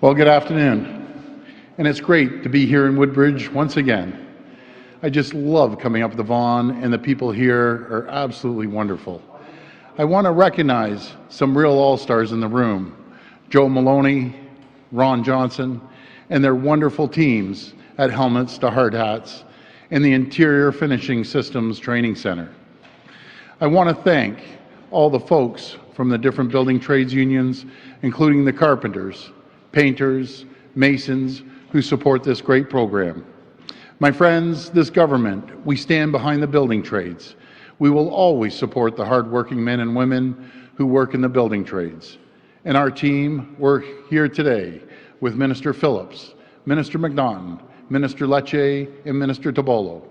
Well, good afternoon, and it's great to be here in Woodbridge once again. I just love coming up the Vaughan, and the people here are absolutely wonderful. I want to recognize some real all-stars in the room, Joe Maloney, Ron Johnson, and their wonderful teams at Helmets to Hard Hats and the Interior Finishing Systems Training Center. I want to thank all the folks from the different building trades unions, including the carpenters, painters, masons, who support this great program. My friends, this government, we stand behind the building trades. We will always support the hardworking men and women who work in the building trades. And our team, we're here today with Minister Phillips, Minister McNaughton, Minister Lecce, and Minister Tibolo.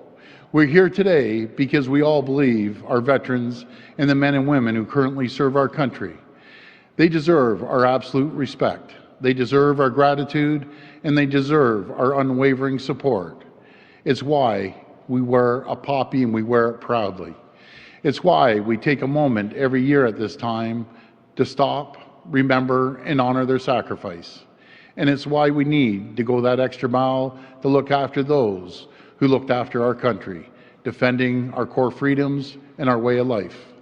We're here today because we all believe our veterans and the men and women who currently serve our country. They deserve our absolute respect. They deserve our gratitude, and they deserve our unwavering support. It's why we wear a poppy and we wear it proudly. It's why we take a moment every year at this time to stop, remember, and honor their sacrifice. And it's why we need to go that extra mile to look after those who looked after our country, defending our core freedoms and our way of life.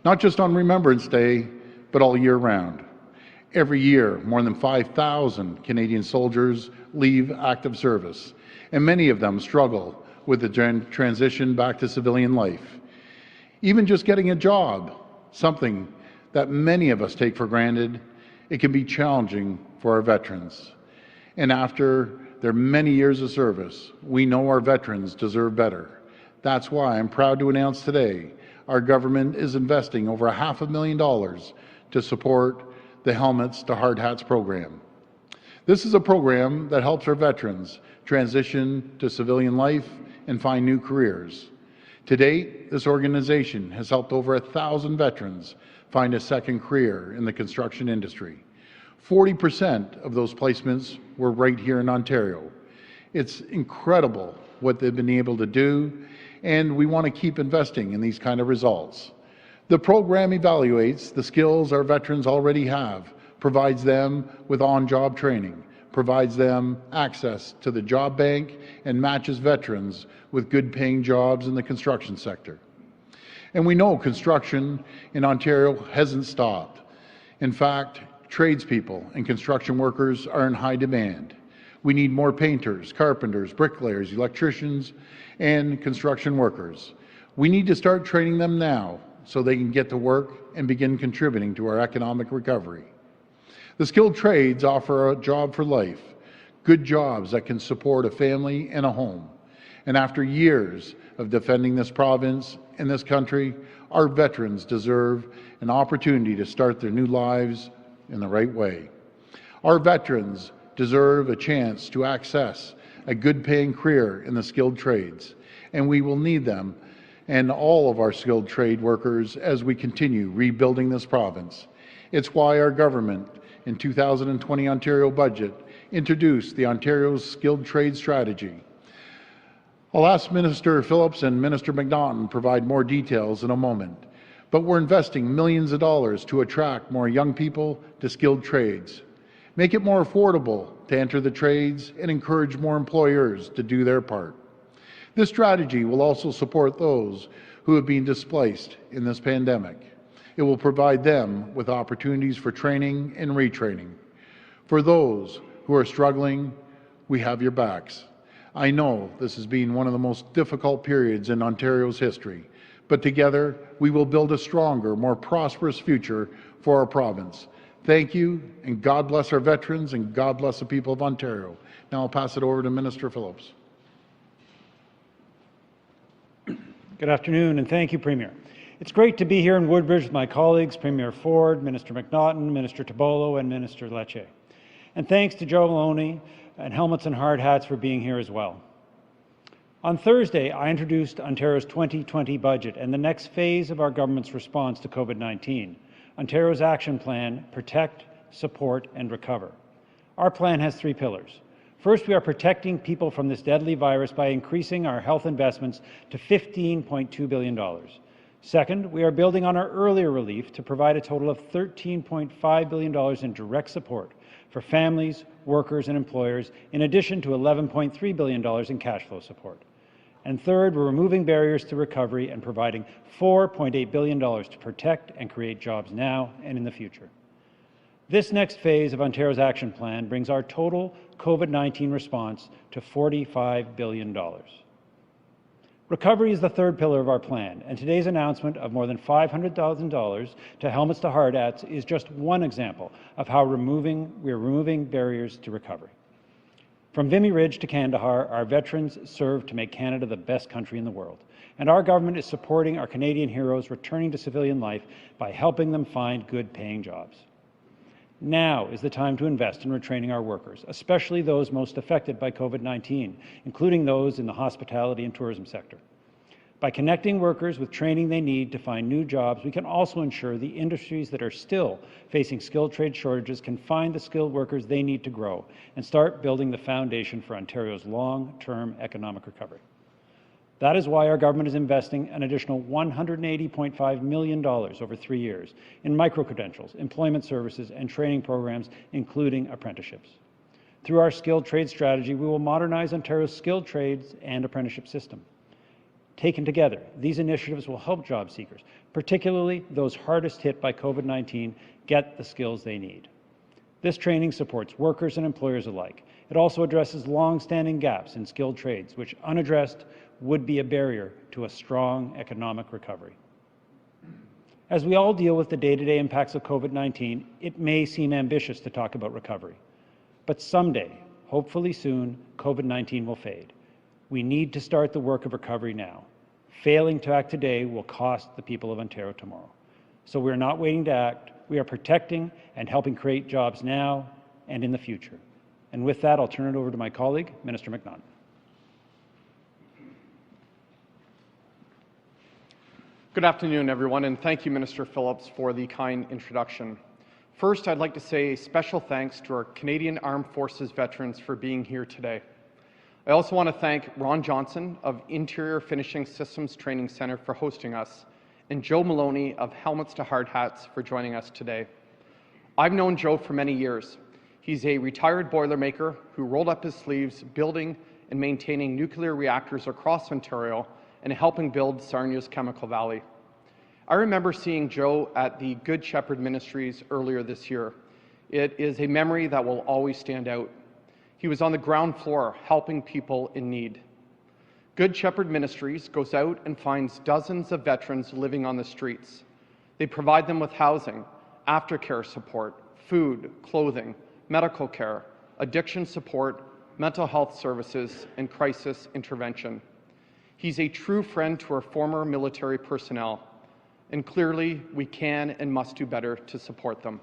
Not just on Remembrance Day, but all year round. Every year, more than 5,000 Canadian soldiers leave active service, and many of them struggle with the transition back to civilian life. Even just getting a job, something that many of us take for granted, it can be challenging for our veterans. And after their many years of service, we know our veterans deserve better. That's why I'm proud to announce today our government is investing over $500,000 to support the Helmets to Hard Hats program. This is a program that helps our veterans transition to civilian life and find new careers. To date, this organization has helped over 1,000 veterans find a second career in the construction industry. 40% of those placements were right here in Ontario. It's incredible what they've been able to do, and we want to keep investing in these kind of results. The program evaluates the skills our veterans already have, provides them with on-job training, provides them access to the job bank, and matches veterans with good-paying jobs in the construction sector. And we know construction in Ontario hasn't stopped. In fact, tradespeople and construction workers are in high demand. We need more painters, carpenters, bricklayers, electricians, and construction workers. We need to start training them now so they can get to work and begin contributing to our economic recovery. The skilled trades offer a job for life, good jobs that can support a family and a home. And after years of defending this province and this country, our veterans deserve an opportunity to start their new lives in the right way. Our veterans deserve a chance to access a good-paying career in the skilled trades, and we will need them and all of our skilled trade workers as we continue rebuilding this province. It's why our government in 2020 Ontario budget introduced the Ontario's Skilled Trade Strategy. I'll ask Minister Phillips and Minister McNaughton provide more details in a moment, but we're investing millions of dollars to attract more young people to skilled trades, make it more affordable to enter the trades, and encourage more employers to do their part. This strategy will also support those who have been displaced in this pandemic. It will provide them with opportunities for training and retraining. For those who are struggling, we have your backs. I know this has been one of the most difficult periods in Ontario's history, but together we will build a stronger, more prosperous future for our province. Thank you, and God bless our veterans, and God bless the people of Ontario. Now I'll pass it over to Minister Phillips. Good afternoon, and thank you, Premier. It's great to be here in Woodbridge with my colleagues, Premier Ford, Minister McNaughton, Minister Tibolo, and Minister Lecce. And thanks to Joe Maloney and Helmets and Hard Hats for being here as well. On Thursday, I introduced Ontario's 2020 budget and the next phase of our government's response to COVID-19, Ontario's action plan, Protect, Support, and Recover. Our plan has 3 pillars. First, we are protecting people from this deadly virus by increasing our health investments to $15.2 billion. Second, we are building on our earlier relief to provide a total of $13.5 billion in direct support for families, workers, and employers, in addition to $11.3 billion in cash flow support. And third, we're removing barriers to recovery and providing $4.8 billion to protect and create jobs now and in the future. This next phase of Ontario's action plan brings our total COVID-19 response to $45 billion. Recovery is the third pillar of our plan, and today's announcement of more than $500,000 to Helmets to Hard Hats is just one example of how we are removing barriers to recovery. From Vimy Ridge to Kandahar, our veterans serve to make Canada the best country in the world, and our government is supporting our Canadian heroes returning to civilian life by helping them find good-paying jobs. Now is the time to invest in retraining our workers, especially those most affected by COVID-19, including those in the hospitality and tourism sector. By connecting workers with training they need to find new jobs, we can also ensure the industries that are still facing skilled trade shortages can find the skilled workers they need to grow and start building the foundation for Ontario's long-term economic recovery. That is why our government is investing an additional $180.5 million over 3 years in micro-credentials, employment services, and training programs, including apprenticeships. Through our skilled trade strategy, we will modernize Ontario's skilled trades and apprenticeship system. Taken together, these initiatives will help job seekers, particularly those hardest hit by COVID-19, get the skills they need. This training supports workers and employers alike. It also addresses long-standing gaps in skilled trades, which unaddressed would be a barrier to a strong economic recovery. As we all deal with the day-to-day impacts of COVID-19, it may seem ambitious to talk about recovery. But someday, hopefully soon, COVID-19 will fade. We need to start the work of recovery now. Failing to act today will cost the people of Ontario tomorrow. So we're not waiting to act. We are protecting and helping create jobs now and in the future. And with that, I'll turn it over to my colleague, Minister McNaughton. Good afternoon, everyone, and thank you, Minister Phillips, for the kind introduction. First, I'd like to say a special thanks to our Canadian Armed Forces veterans for being here today. I also want to thank Ron Johnson of Interior Finishing Systems Training Centre for hosting us, and Joe Maloney of Helmets to Hard Hats for joining us today. I've known Joe for many years. He's a retired Boilermaker who rolled up his sleeves building and maintaining nuclear reactors across Ontario and helping build Sarnia's Chemical Valley. I remember seeing Joe at the Good Shepherd Ministries earlier this year. It is a memory that will always stand out. He was on the ground floor helping people in need. Good Shepherd Ministries goes out and finds dozens of veterans living on the streets. They provide them with housing, aftercare support, food, clothing, medical care, addiction support, mental health services, and crisis intervention. He's a true friend to our former military personnel, and clearly we can and must do better to support them.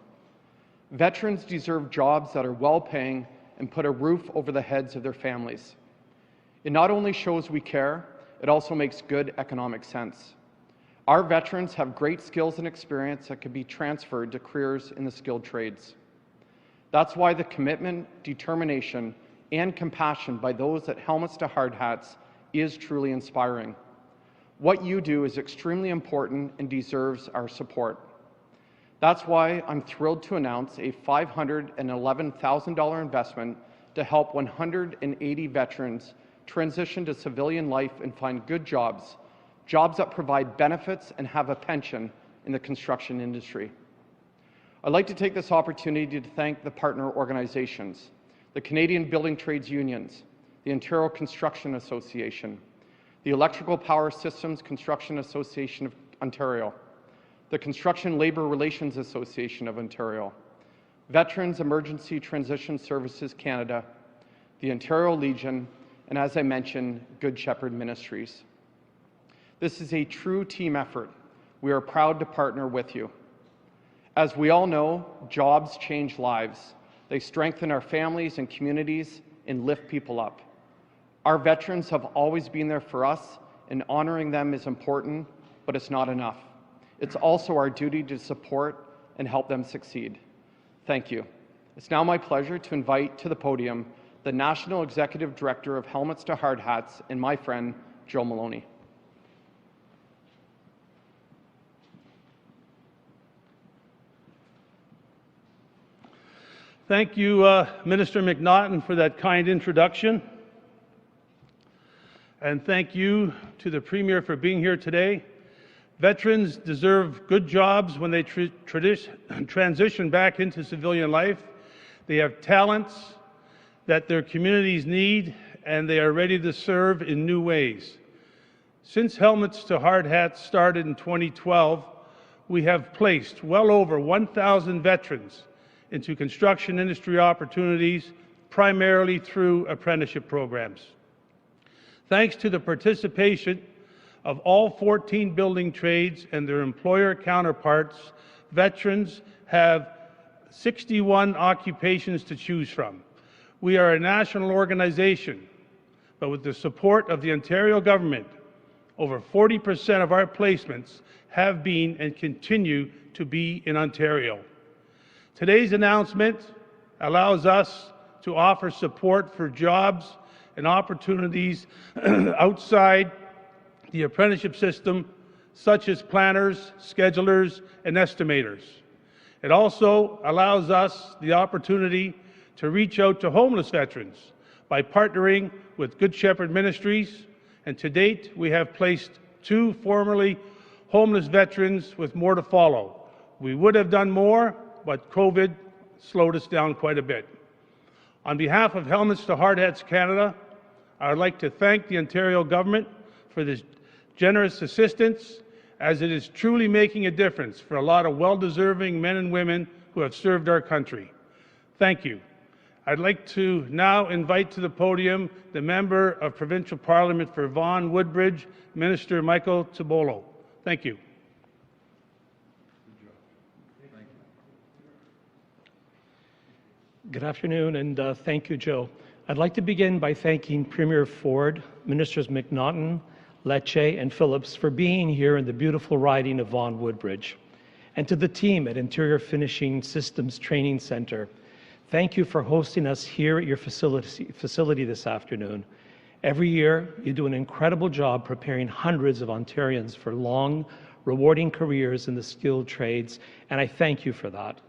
Veterans deserve jobs that are well-paying and put a roof over the heads of their families. It not only shows we care, it also makes good economic sense. Our veterans have great skills and experience that can be transferred to careers in the skilled trades. That's why the commitment, determination, and compassion by those at Helmets to Hard Hats is truly inspiring. What you do is extremely important and deserves our support. That's why I'm thrilled to announce a $511,000 investment to help 180 veterans transition to civilian life and find good jobs, jobs that provide benefits and have a pension in the construction industry. I'd like to take this opportunity to thank the partner organizations, the Canadian Building Trades Unions, the Ontario Construction Association, the Electrical Power Systems Construction Association of Ontario, the Construction Labour Relations Association of Ontario, Veterans Emergency Transition Services Canada, the Ontario Legion, and as I mentioned, Good Shepherd Ministries. This is a true team effort. We are proud to partner with you. As we all know, jobs change lives. They strengthen our families and communities and lift people up. Our veterans have always been there for us, and honoring them is important, but it's not enough. It's also our duty to support and help them succeed. Thank you. It's now my pleasure to invite to the podium the National Executive Director of Helmets to Hard Hats and my friend, Joe Maloney. Thank you, Minister McNaughton, for that kind introduction. And thank you to the Premier for being here today. Veterans deserve good jobs when they transition back into civilian life. They have talents that their communities need, and they are ready to serve in new ways. Since Helmets to Hard Hats started in 2012, we have placed well over 1,000 veterans into construction industry opportunities, primarily through apprenticeship programs. Thanks to the participation of all 14 building trades and their employer counterparts, veterans have 61 occupations to choose from. We are a national organization, but with the support of the Ontario government, over 40% of our placements have been and continue to be in Ontario. Today's announcement allows us to offer support for jobs and opportunities outside the apprenticeship system, such as planners, schedulers, and estimators. It also allows us the opportunity to reach out to homeless veterans by partnering with Good Shepherd Ministries, and to date we have placed 2 formerly homeless veterans with more to follow. We would have done more, but COVID slowed us down quite a bit. On behalf of Helmets to Hard Hats Canada, I would like to thank the Ontario government for this generous assistance, as it is truly making a difference for a lot of well-deserving men and women who have served our country. Thank you. I'd like to now invite to the podium the Member of Provincial Parliament for Vaughan Woodbridge, Minister Michael Tibollo. Thank you. Good afternoon, and thank you, Joe. I'd like to begin by thanking Premier Ford, Ministers McNaughton, Lecce, and Phillips for being here in the beautiful riding of Vaughan Woodbridge. And to the team at Interior Finishing Systems Training Centre, thank you for hosting us here at your facility this afternoon. Every year, you do an incredible job preparing hundreds of Ontarians for long, rewarding careers in the skilled trades, and I thank you for that.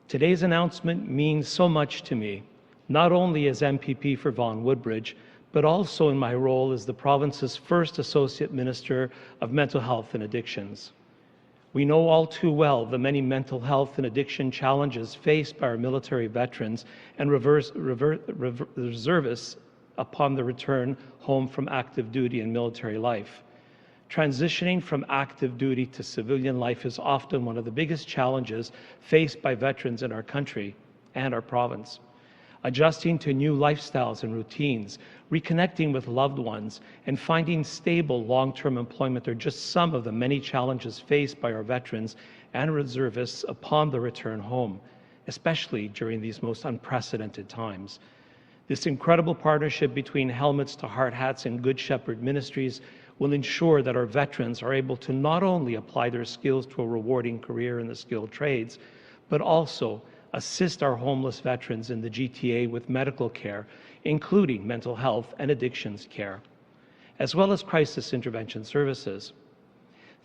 Today's announcement means so much to me, not only as MPP for Vaughan Woodbridge, but also in my role as the province's first Associate Minister of Mental Health and Addictions. We know all too well the many mental health and addiction challenges faced by our military veterans and reservists upon the return home from active duty and military life. Transitioning from active duty to civilian life is often one of the biggest challenges faced by veterans in our country and our province. Adjusting to new lifestyles and routines, reconnecting with loved ones, and finding stable long-term employment are just some of the many challenges faced by our veterans and reservists upon the return home, especially during these most unprecedented times. This incredible partnership between Helmets to Hard Hats and Good Shepherd Ministries will ensure that our veterans are able to not only apply their skills to a rewarding career in the skilled trades, but also assist our homeless veterans in the GTA with medical care, including mental health and addictions care, as well as crisis intervention services.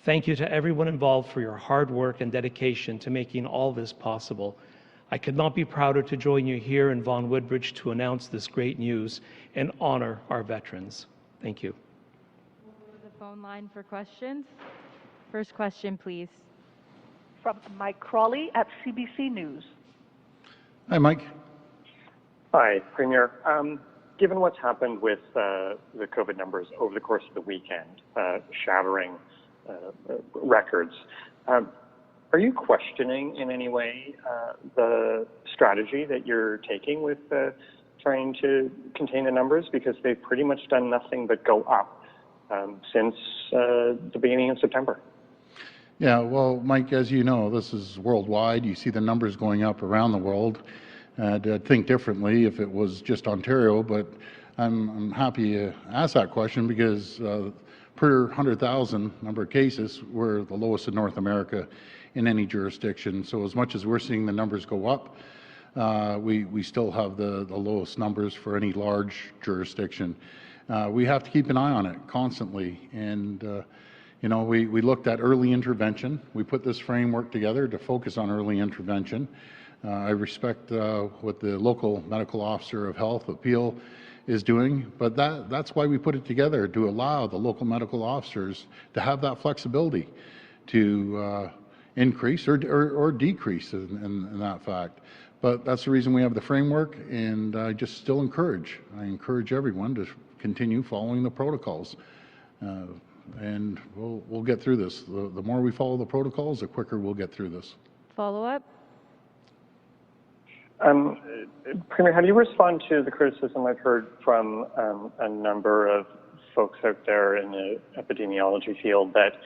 Thank you to everyone involved for your hard work and dedication to making all this possible. I could not be prouder to join you here in Vaughan Woodbridge to announce this great news and honor our veterans. Thank you. We'll go to the phone line for questions. First question, please. From Mike Crawley at CBC News. Hi, Mike. Hi, Premier. Given what's happened with the COVID numbers over the course of the weekend, shattering records, are you questioning in any way the strategy that you're taking with trying to contain the numbers? Because they've pretty much done nothing but go up since the beginning of September. Yeah, well, Mike, as you know, this is worldwide. You see the numbers going up around the world. I'd think differently if it was just Ontario, but I'm happy you asked that question because per 100,000 number of cases, we're the lowest in North America in any jurisdiction. So as much as we're seeing the numbers go up, we still have the lowest numbers for any large jurisdiction. We have to keep an eye on it constantly. And you know, we looked at early intervention. We put this framework together to focus on early intervention. I respect what the local medical officer of health appeal is doing, but that's why we put it together, to allow the local medical officers to have that flexibility to increase or decrease in that fact. But that's the reason we have the framework, and I just still encourage everyone to continue following the protocols. And we'll get through this. The more we follow the protocols, the quicker we'll get through this. Follow up? Premier, how do you respond to the criticism I've heard from a number of folks out there in the epidemiology field that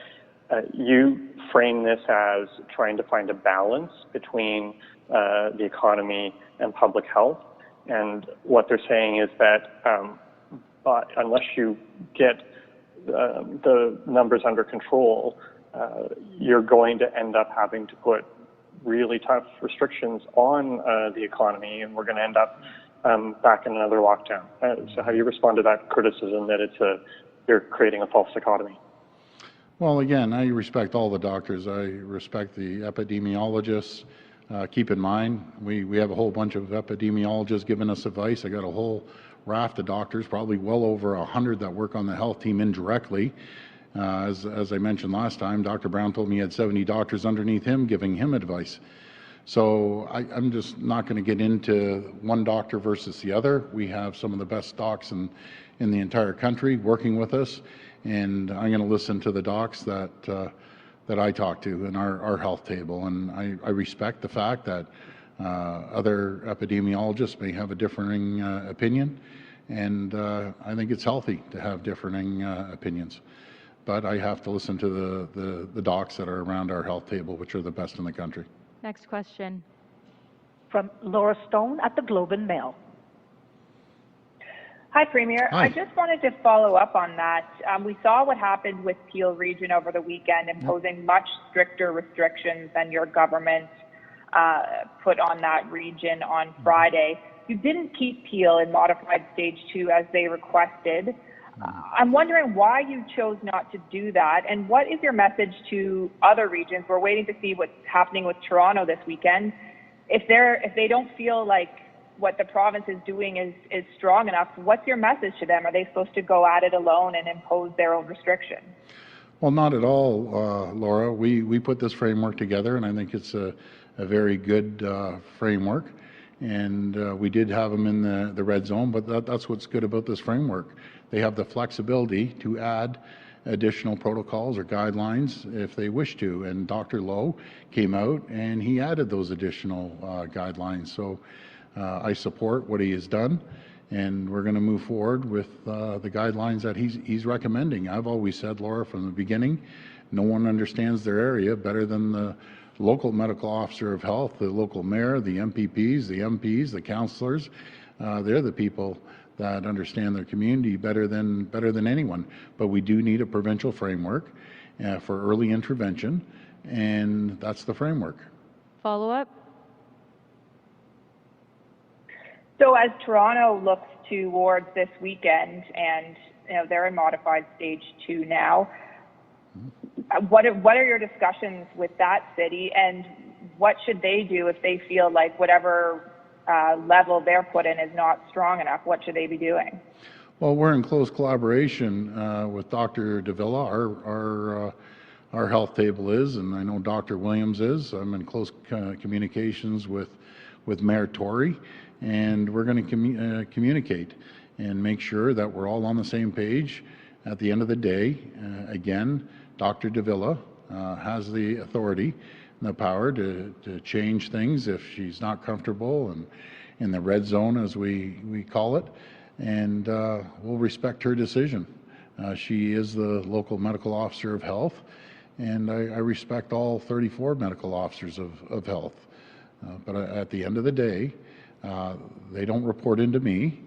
you frame this as trying to find a balance between the economy and public health? And what they're saying is that unless you get the numbers under control, you're going to end up having to put really tough restrictions on the economy, and we're going to end up back in another lockdown. So how do you respond to that criticism that you're creating a false dichotomy? Well, again, I respect all the doctors. I respect the epidemiologists. Keep in mind, we have a whole bunch of epidemiologists giving us advice. I got a whole raft of doctors, probably well over 100 that work on the health team indirectly. As I mentioned last time, Dr. Brown told me he had 70 doctors underneath him giving him advice. So I'm just not going to get into one doctor versus the other. We have some of the best docs in the entire country working with us, and I'm going to listen to the docs that I talk to in our health table. And I respect the fact that other epidemiologists may have a differing opinion, and I think it's healthy to have differing opinions. But I have to listen to the docs that are around our health table, which are the best in the country. Next question. From Laura Stone at the Globe and Mail. Hi, Premier. Hi. I just wanted to follow up on that. We saw what happened with Peel Region over the weekend, imposing much stricter restrictions than your government put on that region on Friday. You didn't keep Peel in modified stage 2 as they requested. I'm wondering why you chose not to do that, and what is your message to other regions? We're waiting to see what's happening with Toronto this weekend. If they don't feel like what the province is doing is strong enough, what's your message to them? Are they supposed to go at it alone and impose their own restrictions? Well, not at all, Laura. We put this framework together, and I think it's a very good framework. And we did have them in the red zone, but that's what's good about this framework. They have the flexibility to add additional protocols or guidelines if they wish to. And Dr. Lowe came out and he added those additional guidelines. So I support what he has done, and we're going to move forward with the guidelines that he's recommending. I've always said, Laura, from the beginning, no one understands their area better than the local medical officer of health, the local mayor, the MPPs, the MPs, the councillors. They're the people that understand their community better than anyone. But we do need a provincial framework for early intervention, and that's the framework. Follow up? So as Toronto looks towards this weekend, and they're in modified stage 2 now, what are your discussions with that city, and what should they do if they feel like whatever level they're put in is not strong enough? What should they be doing? Well, we're in close collaboration with Dr. Davila. Our health table is, and I know Dr. Williams is. I'm in close communications with Mayor Tory, and we're going to communicate and make sure that we're all on the same page. At the end of the day, again, Dr. Davila has the authority and the power to change things if she's not comfortable, and in the red zone, as we call it, and we'll respect her decision. She is the local medical officer of health, and I respect all 34 medical officers of health. But at the end of the day, they don't report into me.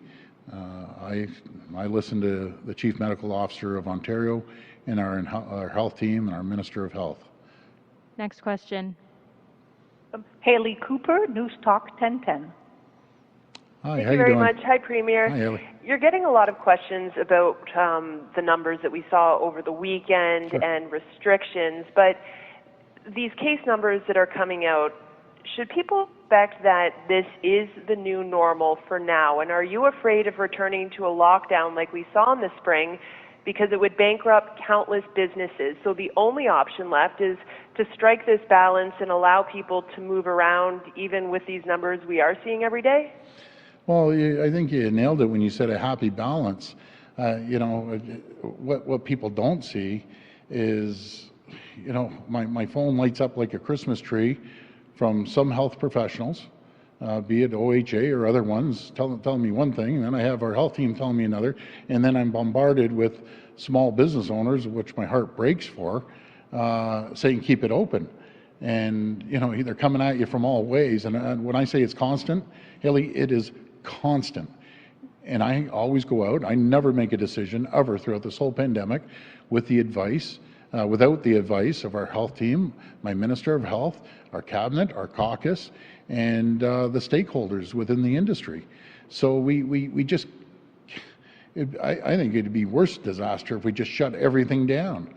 I listen to the Chief Medical Officer of Ontario and our health team and our Minister of Health. Next question. Haley Cooper, News Talk 1010. Hi, Thank how you very doing? much. Hi, Premier. Hi, Haley. You're getting a lot of questions about the numbers that we saw over the weekend and restrictions, but these case numbers that are coming out, should people suspect that this is the new normal for now? And are you afraid of returning to a lockdown like we saw in the spring, because it would bankrupt countless businesses? So the only option left is to strike this balance and allow people to move around, even with these numbers we are seeing every day? Well, I think you nailed it when you said a happy balance. You know, what people don't see is, you know, my phone lights up like a Christmas tree from some health professionals, be it OHA or other ones, telling me one thing, and then I have our health team telling me another, and then I'm bombarded with small business owners, which my heart breaks for, saying keep it open. And, you know, they're coming at you from all ways. And when I say it's constant, Haley, it is constant. And I always go out, I never make a decision ever throughout this whole pandemic with the advice, without the advice of our health team, my Minister of Health, our cabinet, our caucus, and the stakeholders within the industry. So we just, I think it'd be worse disaster if we just shut everything down.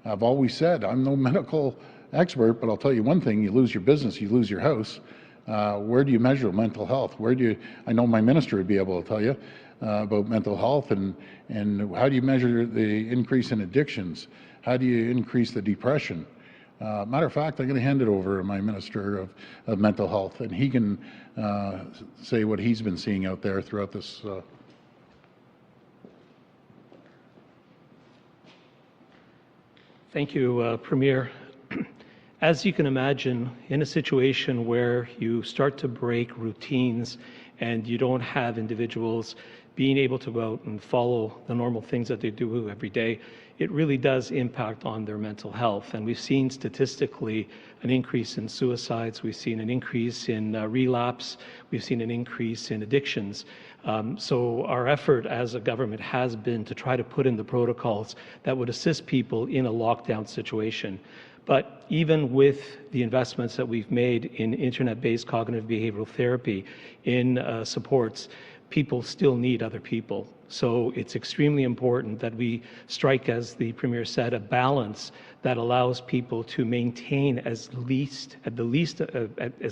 I've always said, I'm no medical expert, but I'll tell you one thing, you lose your business, you lose your house. Where do you measure mental health? Where do you, I know my minister would be able to tell you about mental health, and how do you measure the increase in addictions? How do you increase the depression? Matter of fact, I'm going to hand it over to my Minister of Mental Health, and he can say what he's been seeing out there throughout this. Thank you, Premier. As you can imagine, in a situation where you start to break routines and you don't have individuals being able to go out and follow the normal things that they do every day, it really does impact on their mental health. And we've seen statistically an increase in suicides, we've seen an increase in relapse, we've seen an increase in addictions. So our effort as a government has been to try to put in the protocols that would assist people in a lockdown situation. But even with the investments that we've made in internet-based cognitive behavioral therapy, in supports, people still need other people. So it's extremely important that we strike, as the Premier said, a balance that allows people to maintain as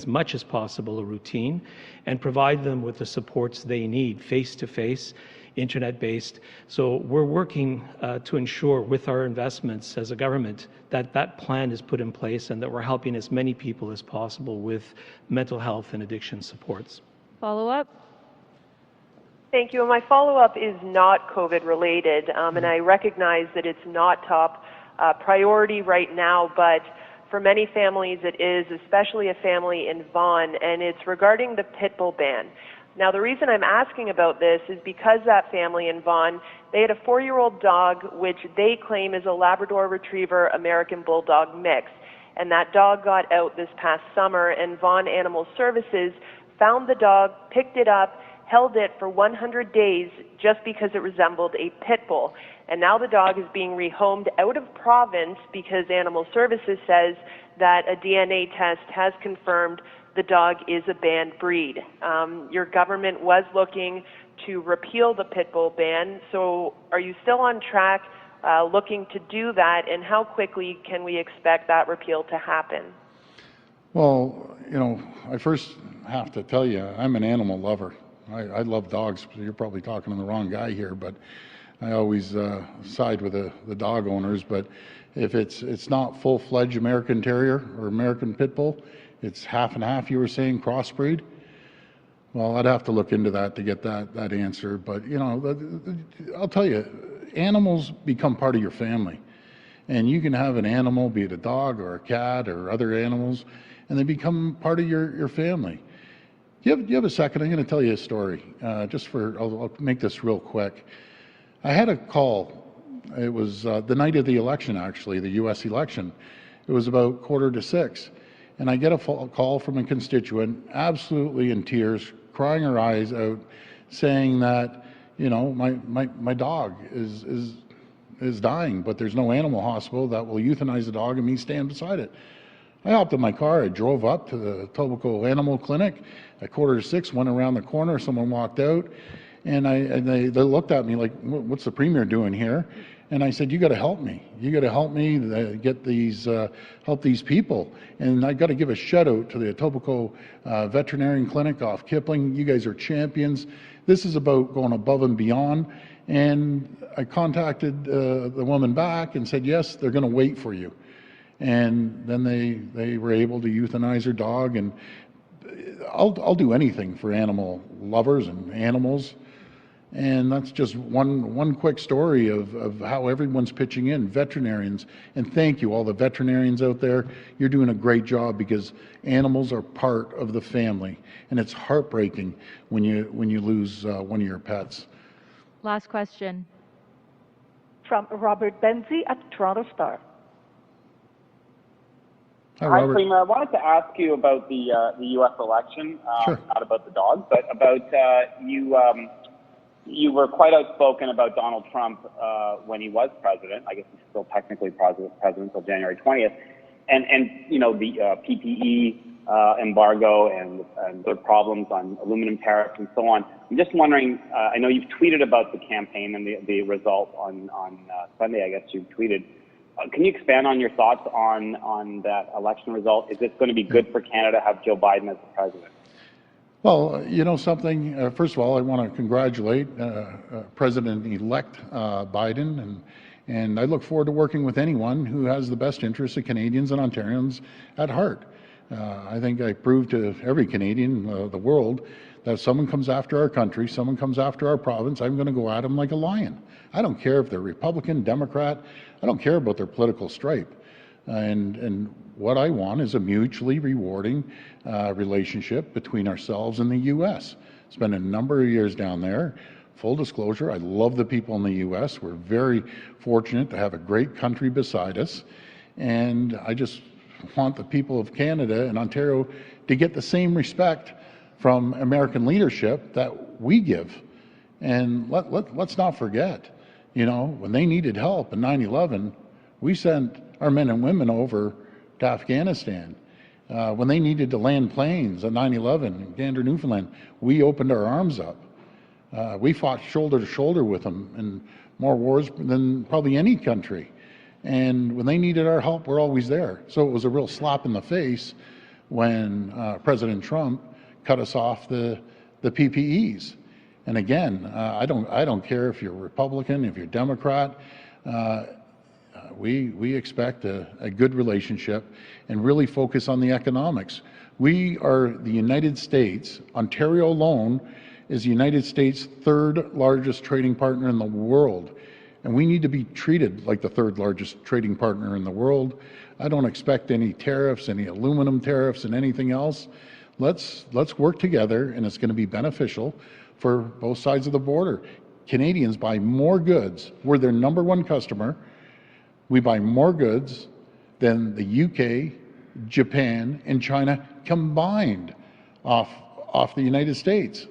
much as possible a routine, and provide them with the supports they need, face-to-face, internet-based. So we're working to ensure with our investments as a government that that plan is put in place and that we're helping as many people as possible with mental health and addiction supports. Follow up? Thank you. And my follow-up is not COVID related, and I recognize that it's not top priority right now, but for many families it is, especially a family in Vaughan, and it's regarding the pit bull ban. Now, the reason I'm asking about this is because that family in Vaughan, they had a 4-year-old dog which they claim is a Labrador Retriever American Bulldog mix. And that dog got out this past summer, and Vaughan Animal Services found the dog, picked it up, held it for 100 days just because it resembled a pit bull. And now the dog is being rehomed out of province because Animal Services says that a DNA test has confirmed the dog is a banned breed. Your government was looking to repeal the pit bull ban, so are you still on track looking to do that, and how quickly can we expect that repeal to happen? Well, you know, I first have to tell you, I'm an animal lover. I love dogs. You're probably talking to the wrong guy here, but I always side with the dog owners. But if it's not full-fledged American Terrier or American Pit Bull, it's half and half, you were saying, crossbreed. Well, I'd have to look into that to get that answer. But, you know, I'll tell you, animals become part of your family. And you can have an animal, be it a dog or a cat or other animals, and they become part of your family. Do you have a second? I'm going to tell you a story. I'll make this real quick. I had a call. It was the night of the election, actually, the U.S. election. It was about 5:45. And I get a call from a constituent, absolutely in tears, crying her eyes out, saying that, you know, my dog is dying, but there's no animal hospital that will euthanize the dog and me stand beside it. I hopped in my car, I drove up to the Etobicoke Animal Clinic at 5:45, went around the corner, someone walked out, and they looked at me like, what's the Premier doing here? And I said, you got to help me. You got to help me get these, help these people. And I got to give a shout out to the Etobicoke Veterinarian Clinic off Kipling. You guys are champions. This is about going above and beyond. And I contacted the woman back and said, yes, they're going to wait for you. And then they were able to euthanize her dog. And I'll do anything for animal lovers and animals. And that's just one quick story of how everyone's pitching in, veterinarians. And thank you, all the veterinarians out there. You're doing a great job because animals are part of the family. And it's heartbreaking when you lose one of your pets. Last question. From Robert Benzie at Toronto Star. Hi, Hi, Robert. Premier. I wanted to ask you about the U.S. election, Sure. not about the dog, but about you were quite outspoken about Donald Trump when he was president. I guess he's still technically president until January 20th. And you know, the PPE embargo and the problems on aluminum tariffs and so on. I'm just wondering, I know you've tweeted about the campaign and the result on Sunday, I guess you tweeted. Can you expand on your thoughts on that election result? Is it going to be good for Canada to have Joe Biden as the president? Well, you know something, first of all, I want to congratulate President-elect Biden, and I look forward to working with anyone who has the best interests of Canadians and Ontarians at heart. I think I proved to every Canadian, the world, that if someone comes after our country, someone comes after our province, I'm going to go at them like a lion. I don't care if they're Republican, Democrat, I don't care about their political stripe. And what I want is a mutually rewarding relationship between ourselves and the U.S. Spent a number of years down there. Full disclosure, I love the people in the U.S. We're very fortunate to have a great country beside us. And I just want the people of Canada and Ontario to get the same respect from American leadership that we give. And let's not forget, you know, when they needed help in 9/11, we sent our men and women over to Afghanistan. When they needed to land planes at 9/11 in Gander, Newfoundland, we opened our arms up. We fought shoulder to shoulder with them in more wars than probably any country. And when they needed our help, we're always there. So it was a real slap in the face when President Trump cut us off the PPEs. And again, I don't care if you're Republican, if you're Democrat. We expect a good relationship and really focus on the economics. We are the United States. Ontario alone is the United States' third largest trading partner in the world. And we need to be treated like the third largest trading partner in the world. I don't expect any tariffs, any aluminum tariffs and anything else. Let's work together, and it's going to be beneficial for both sides of the border. Canadians buy more goods. We're their number one customer. We buy more goods than the UK, Japan, and China combined off the United States.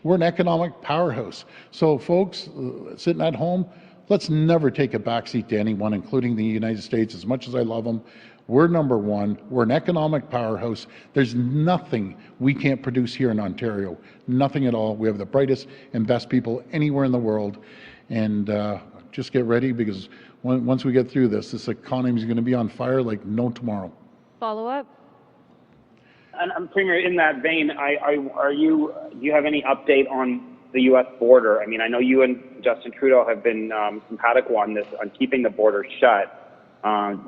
We're an economic powerhouse. So folks sitting at home, let's never take a backseat to anyone, including the United States, as much as I love them. We're number one. We're an economic powerhouse. There's nothing we can't produce here in Ontario. Nothing at all. We have the brightest and best people anywhere in the world. And just get ready, because once we get through this economy is going to be on fire like no tomorrow. Follow up? And Premier, in that vein, do you have any update on the U.S. border? I mean, I know you and Justin Trudeau have been simpatico on this, on keeping the border shut.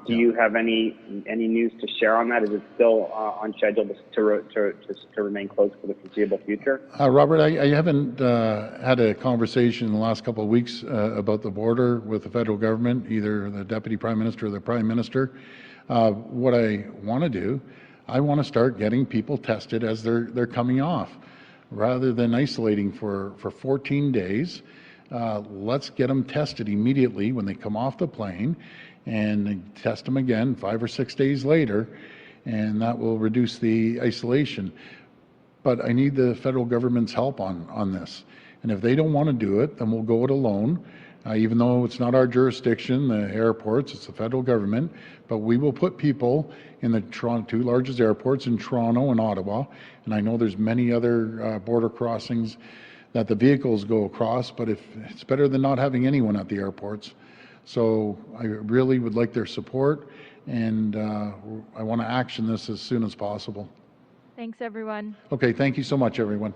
Do you have any news to share on that? Is it still on schedule to remain closed for the foreseeable future? Robert, I haven't had a conversation in the last couple of weeks about the border with the federal government, either the Deputy Prime Minister or the Prime Minister. What I want to do, I want to start getting people tested as they're coming off. Rather than isolating for 14 days, let's get them tested immediately when they come off the plane, and test them again 5 or 6 days later, and that will reduce the isolation. But I need the federal government's help on this. And if they don't want to do it, then we'll go it alone. Even though it's not our jurisdiction, the airports, it's the federal government, but we will put people in the two largest airports in Toronto and Ottawa. And I know there's many other border crossings that the vehicles go across, but if it's better than not having anyone at the airports. So I really would like their support, and I want to action this as soon as possible. Thanks, everyone. Okay, thank you so much, everyone.